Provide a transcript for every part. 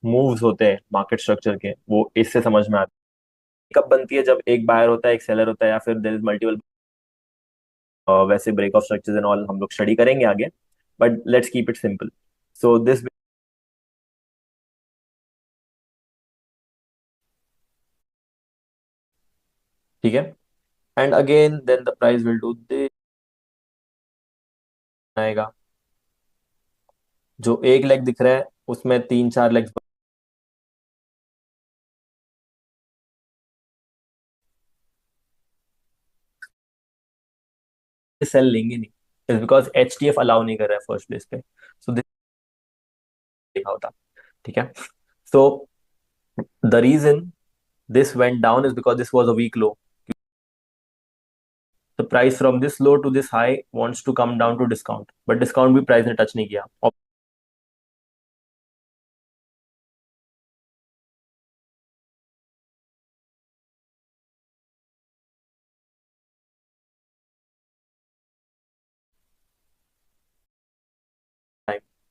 Moves होते हैं market structure के, वो इससे समझ में आते हैं। कब बनती है? जब एक बायर होता है, एक सेलर होता है, या फिर देयर इज मल्टीपल। वैसे break of structures and all हम लोग स्टडी करेंगे आगे, but let's keep it simple. So this, ठीक है। And again then the price will do this आएगा। जो एक लेग दिख रहा है उसमें तीन चार लेग्स सेल लेंगे नहीं, is because H T F allow नहीं कर रहा है फर्स्ट प्लेस पे। सो दिस देखा होता, ठीक है। So the reason this went down is because this was a weak low. The price from this low to this high wants to come down to discount, but discount भी price ने touch नहीं किया। और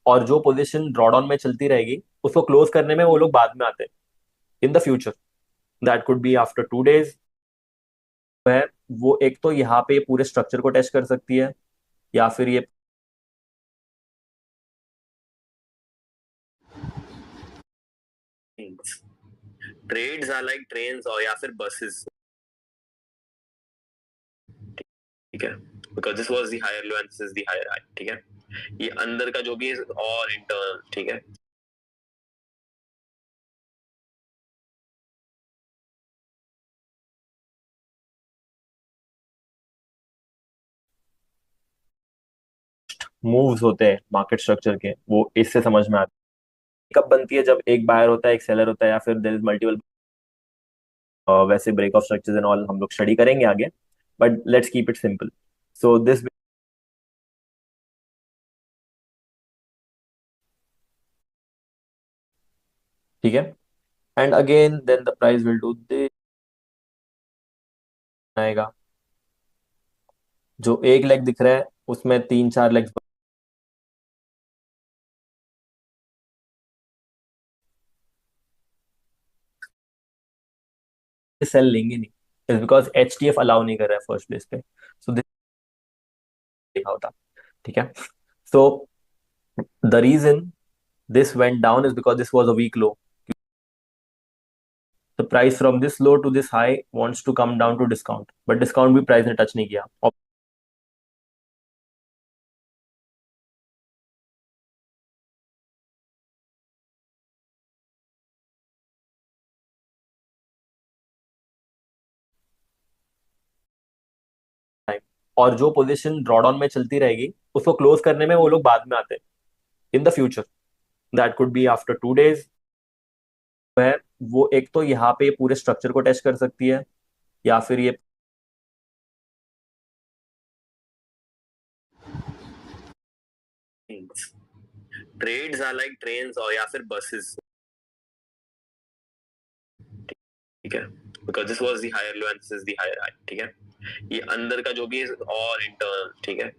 और जो position drawdown में चलती रहेगी उसको क्लोज करने में वो लोग बाद में आते हैं in the future. That could be after 2 days। है वो एक तो यहाँ पे पूरे स्ट्रक्चर को टेस्ट कर सकती है, या फिर ये ट्रेड्स आर लाइक ट्रेन्स और या फिर बसेस, ठीक है। Because this was the higher low and this is the higher high, ठीक है। ये अंदर का जो भी है और इंटरनल, ठीक है। मूव्स होते हैं मार्केट स्ट्रक्चर के, वो इससे समझ में आते हैं। कब बनती है? जब एक बायर होता है, एक सेलर होता है, या फिर देयर इज मल्टीपल। वैसे break of structures and all हम लोग स्टडी करेंगे आगे, but let's keep it simple. So this, ठीक है। And again then the price will do this आएगा। जो एक लेग दिख रहा है उसमें तीन चार लेग्स सेल लेंगे नहीं, is because H T F allow नहीं कर रहा है फर्स्ट प्लेस पे। सो दिस देखा होता, ठीक है। So the reason this went down is because this was a weak low. The price from this low to this high wants to come down to discount, but discount भी price ने touch नहीं किया। और और जो position drawdown में चलती रहेगी उसको क्लोज करने में वो लोग बाद में आते हैं in the future. That could be after 2 days। है वो एक तो यहाँ पे पूरे स्ट्रक्चर को टेस्ट कर सकती है, या फिर ये ट्रेड्स आर लाइक ट्रेन्स और या फिर बसेस, ठीक है। Because this was the higher low and this is the higher high, ठीक है। ये अंदर का जो भी है और इंटरनल, ठीक है।